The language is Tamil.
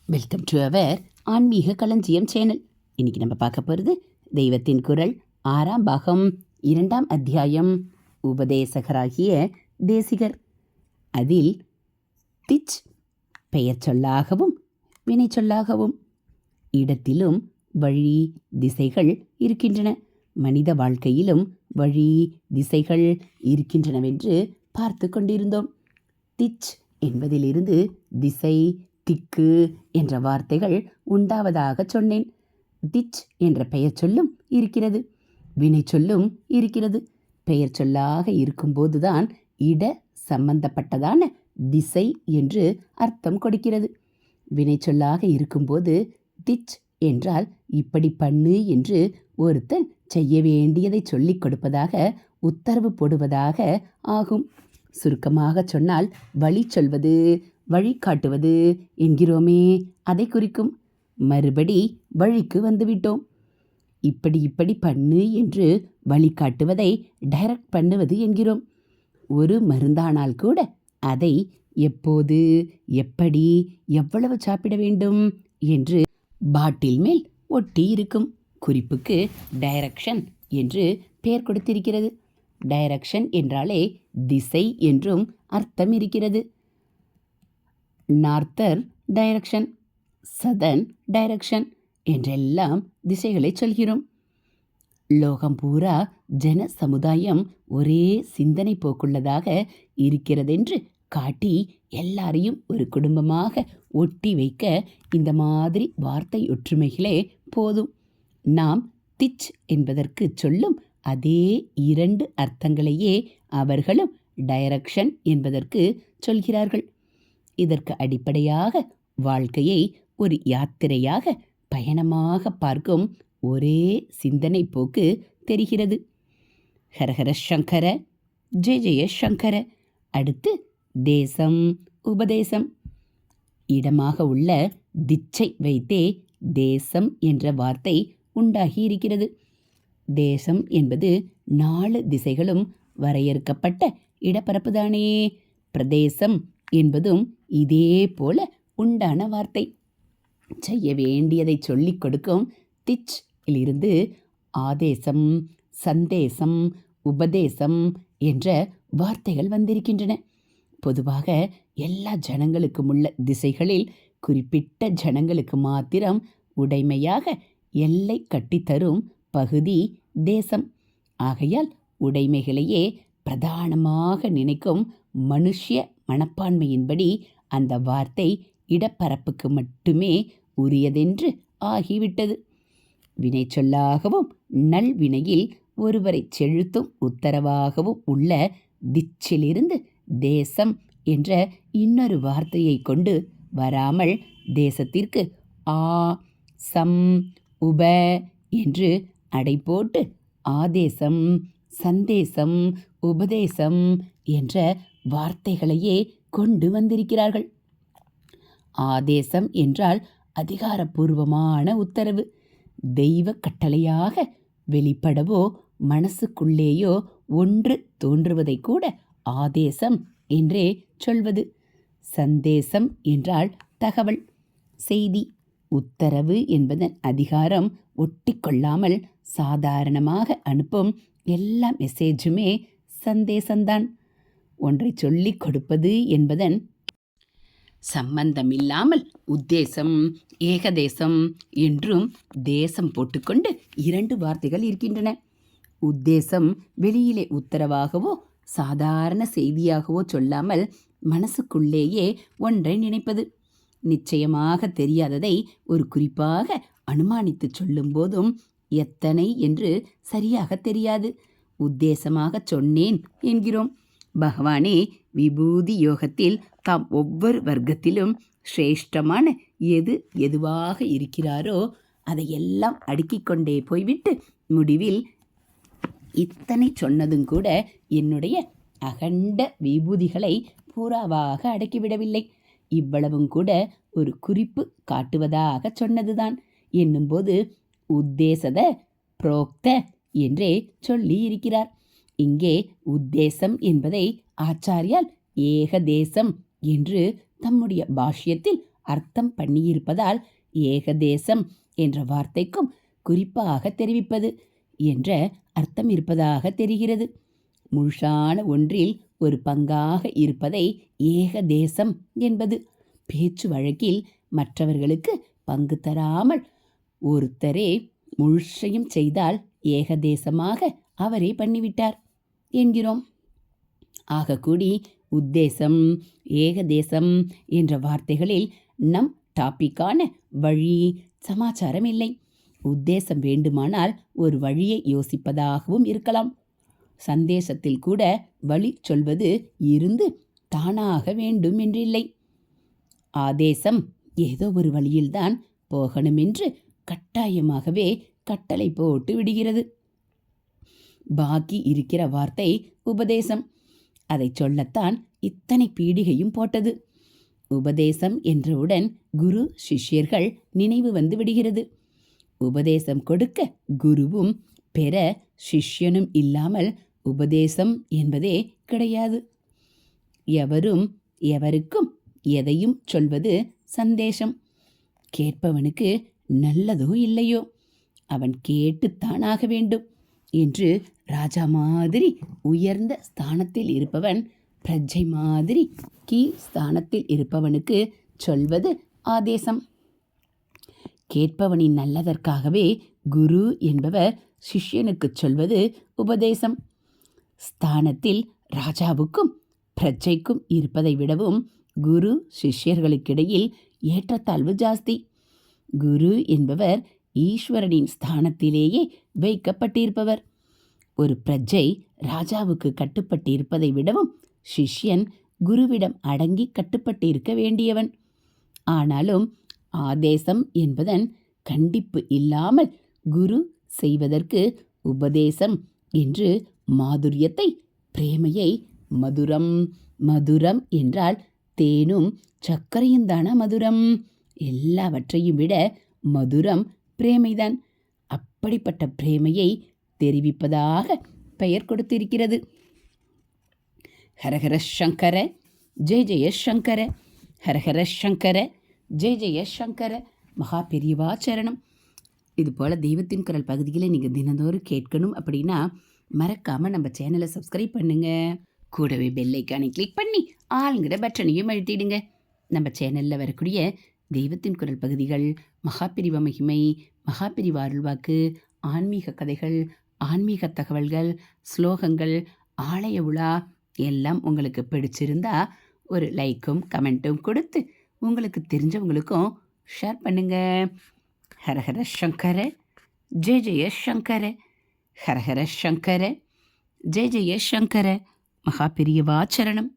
வெல்கம் டு அவர் ஆன்மீக களஞ்சியம் சேனல். இன்னைக்கு நம்ம பார்க்க போகிறது தெய்வத்தின் குரல் 6ஆம் பாகம் 2ஆம் அத்தியாயம் உபதேசகராகிய தேசிகர். அதில் திச் பெயர் சொல்லாகவும் வினை சொல்லாகவும் இடத்திலும் வழி திசைகள் இருக்கின்றன, மனித வாழ்க்கையிலும் வழி திசைகள் இருக்கின்றனவென்று பார்த்து கொண்டிருந்தோம். திச் என்பதிலிருந்து திசை, திக்கு என்ற வார்த்தைகள் உண்டாவதாக சொன்னேன். திச் என்ற பெயர் சொல்லும் இருக்கிறது, வினை சொல்லும் இருக்கிறது. பெயர் சொல்லாக இருக்கும்போதுதான் இட சம்பந்தப்பட்டதான திசை என்று அர்த்தம் கொடுக்கிறது. வினை சொல்லாக இருக்கும்போது திச் என்றால் இப்படி பண்ணு என்று ஒருத்தன் செய்ய வேண்டியதை சொல்லிக் கொடுப்பதாக, உத்தரவு போடுவதாக ஆகும். சுருக்கமாக சொன்னால் வழி சொல்வது, வழிகாட்டுவது என்கிறோமே, அதை குறிக்கும். மறுபடி வழிக்கு வந்துவிட்டோம். இப்படி பண்ணு என்று வழிகாட்டுவதை டைரக்ட் பண்ணுவது என்கிறோம். ஒரு மருந்தானால் கூட அதை எப்போது, எப்படி, எவ்வளவு சாப்பிட வேண்டும் என்று பாட்டில் மேல் ஒட்டி இருக்கும். குறிப்புக்கு டைரக்ஷன் என்று பெயர் கொடுத்திருக்கிறது. டைரக்ஷன் என்றாலே திசை என்றும் அர்த்தம் இருக்கிறது. நார்த்தர் டைரக்ஷன், சதர்ன் டைரக்ஷன் என்றெல்லாம் திசைகளை சொல்கிறோம். லோகம் பூரா ஜன சமுதாயம் ஒரே சிந்தனை போக்குள்ளதாக இருக்கிறதென்று காட்டி எல்லாரையும் ஒரு குடும்பமாக ஒட்டி வைக்க இந்த மாதிரி வார்த்தை ஒற்றுமைகளே போதும். நாம் திச் என்பதற்கு சொல்லும் அதே 2 அர்த்தங்களையே அவர்களும் டைரக்ஷன் என்பதற்கு சொல்கிறார்கள். இதற்கு அடிப்படையாக வாழ்க்கையை ஒரு யாத்திரையாக, பயணமாக பார்க்கும் ஒரே சிந்தனை போக்கு தெரிகிறது. ஹரஹர சங்கர, ஜெய ஜெய சங்கர. அடுத்து தேசம், உபதேசம். இடமாக உள்ள திச்சை வைத்தே தேசம் என்ற வார்த்தை உண்டாகி இருக்கிறது. தேசம் என்பது 4 திசைகளும் வரையறுக்கப்பட்ட இடப்பரப்புதானே. பிரதேசம் என்பதும் இதே போல உண்டான வார்த்தை. செய்ய வேண்டியதை சொல்லிக் கொடுக்கும் திச் இலிருந்து ஆதேசம், சந்தேசம், உபதேசம் என்ற வார்த்தைகள் வந்திருக்கின்றன. பொதுவாக எல்லா ஜனங்களுக்கும் உள்ள திசைகளில் குறிப்பிட்ட ஜனங்களுக்கு மாத்திரம் உடைமையாக எல்லை கட்டித்தரும் பகுதி தேசம். ஆகையால் உடைமைகளையே பிரதானமாக நினைக்கும் மனுஷ்ய மனப்பான்மையின்படி அந்த வார்த்தை இடப்பரப்புக்கு மட்டுமே உரியதென்று ஆகிவிட்டது. வினை சொல்லாகவும் நல்வினையில் ஒருவரை செலுத்தும் உத்தரவாகவும் உள்ள திச்சிலிருந்து தேசம் என்ற இன்னொரு வார்த்தையை கொண்டு வராமல் தேசத்திற்கு ஆ, சம், உப என்று அடை போட்டு ஆதேசம், சந்தேசம், உபதேசம் என்ற வார்த்தைகளையே கொண்டு வந்திருக்கிறார்கள். ஆதேசம் என்றால் அதிகாரப்பூர்வமான உத்தரவு. தெய்வ கட்டளையாக வெளிப்படவோ மனசுக்குள்ளேயோ ஒன்று தோன்றுவதை கூட ஆதேசம் என்றே சொல்வது. சந்தேசம் என்றால் தகவல், செய்தி. உத்தரவு என்பதன் அதிகாரம் ஒட்டிக்கொள்ளாமல் சாதாரணமாக அனுப்பும் எல்லா மெசேஜுமே சந்தேசம்தான். ஒன்றை சொல்லிக் கொடுப்பது என்பதன் சம்பந்தமில்லாமல் உத்தேசம், ஏகதேசம் என்றும் தேசம் போட்டுக்கொண்டு 2 வார்த்தைகள் இருக்கின்றன. உத்தேசம் வெளியிலே உத்தரவாகவோ சாதாரண செய்தியாகவோ சொல்லாமல் மனசுக்குள்ளேயே ஒன்றை நினைப்பது. நிச்சயமாக தெரியாததை ஒரு குறிப்பாக அனுமானித்து சொல்லும் போதும் எத்தனை என்று சரியாக தெரியாது. உத்தேசமாக சொன்னேன் என்கிறோம். பகவானே விபூதி யோகத்தில் தாம் ஒவ்வொரு வர்க்கத்திலும் சிரேஷ்டமான எதுவாக இருக்கிறாரோ அதையெல்லாம் அடுக்கிக் கொண்டே போய்விட்டு முடிவில் இத்தனை சொன்னதும் கூட என்னுடைய அகண்ட விபூதிகளை பூராவாக அடக்கிவிடவில்லை, இவ்வளவும் கூட ஒரு குறிப்பு காட்டுவதாக சொன்னதுதான் என்னும்போது உத்தேசத புரோக்த என்றே சொல்லி இருக்கிறார். இங்கே உத்தேசம் என்பதை ஆச்சாரியால் ஏகதேசம் என்று தம்முடைய பாஷ்யத்தில் அர்த்தம் பண்ணியிருப்பதால் ஏகதேசம் என்ற வார்த்தைக்கும் குறிப்பாக தெரிவிப்பது என்ற அர்த்தம் இருப்பதாக தெரிகிறது. முழுசான ஒன்றில் ஒரு பங்காக இருப்பதை ஏகதேசம் என்பது. பேச்சு வழக்கில் மற்றவர்களுக்கு பங்கு தராமல் ஒருத்தரே முழுசையும் செய்தால் ஏகதேசமாக அவரே பண்ணிவிட்டார் என்கிறோம். ஆகக்கூடி உத்தேசம், ஏகதேசம் என்ற வார்த்தைகளில் நம் டாபிக்கான வழி, சமாச்சாரம் இல்லை. உத்தேசம் வேண்டுமானால் ஒரு வழியை யோசிப்பதாகவும் இருக்கலாம். சந்தேசத்தில் கூட வழி சொல்வது இருந்து தானாக வேண்டும் என்றில்லை. ஆதேசம் ஏதோ ஒரு வழியில்தான் போகணுமென்று கட்டாயமாகவே கட்டளை போட்டு விடுகிறது. பாக்கி இருக்கிற வார்த்தை உபதேசம். அதை சொல்லத்தான் இத்தனை பீடிகையும் போட்டது. உபதேசம் என்றவுடன் குரு சிஷ்யர்கள் நினைவு வந்து விடுகிறது. உபதேசம் கொடுக்க குருவும் பெற சிஷ்யனும் இல்லாமல் உபதேசம் என்பதே கிடையாது. எவரும் எவருக்கும் எதையும் சொல்வது சந்தேசம். கேட்பவனுக்கு நல்லதோ இல்லையோ அவன் கேட்டுத்தானாக வேண்டும் என்று ராஜா மாதிரி உயர்ந்த ஸ்தானத்தில் இருப்பவன் பிரஜை மாதிரி கீழ் ஸ்தானத்தில் இருப்பவனுக்கு சொல்வது ஆதேசம். கேட்பவனின் நல்லதற்காகவே குரு என்பவர் சிஷ்யனுக்கு சொல்வது உபதேசம். ஸ்தானத்தில் ராஜாவுக்கும் பிரஜைக்கும் இருப்பதை விடவும் குரு சிஷ்யர்களுக்கிடையில் ஏற்றத்தாழ்வு ஜாஸ்தி. குரு என்பவர் ஈஸ்வரனின் ஸ்தானத்திலேயே வைக்கப்பட்டிருப்பவர். ஒரு பிரஜை ராஜாவுக்கு கட்டுப்பட்டிருப்பதை விடவும் சிஷ்யன் குருவிடம் அடங்கி கட்டுப்பட்டிருக்க வேண்டியவன். ஆனாலும் ஆதேசம் என்பதன் கண்டிப்பு இல்லாமல் குரு செய்வதற்கு உபதேசம் என்று மாதுரியத்தை, பிரேமையை, மதுரம், மதுரம் என்றால் தேனும் சர்க்கரையும் தானா மதுரம்? எல்லாவற்றையும் விட மதுரம் பிரேமைதான். அப்படிப்பட்ட பிரேமையை தெரிவிப்பதாக பெயர் கொடுத்திருக்கிறது. ஹரஹர சங்கர ஜெய ஜெய சங்கர, ஹரஹர சங்கர ஜெய ஜெய சங்கர. மகா பெரியவா சரணம். இதுபோல் தெய்வத்தின் குரல் பகுதிகளை நீங்கள் தினந்தோறும் கேட்கணும் அப்படின்னா மறக்காமல் நம்ம சேனலை சப்ஸ்கிரைப் பண்ணுங்கள். கூடவே பெல்லைக்கானை கிளிக் பண்ணி ஆளுங்கிற பட்டனையும் அழுத்திடுங்க. நம்ம சேனலில் வரக்கூடிய தெய்வத்தின் குரல் பகுதிகள், மகாபிரிவ மகிமை, மகாபிரிவ அருள்வாக்கு, ஆன்மீக கதைகள், ஆன்மீக தகவல்கள், ஸ்லோகங்கள், ஆலய உலா எல்லாம் உங்களுக்கு பிடிச்சிருந்தா ஒரு லைக்கும் கமெண்ட்டும் கொடுத்து உங்களுக்கு தெரிஞ்சவங்களுக்கும் ஷேர் பண்ணுங்க. ஹரஹர சங்கர ஜெய ஜெய சங்கர, ஹரஹர சங்கர ஜெய ஜெய சங்கர. மகா பெரியவா சரணம்.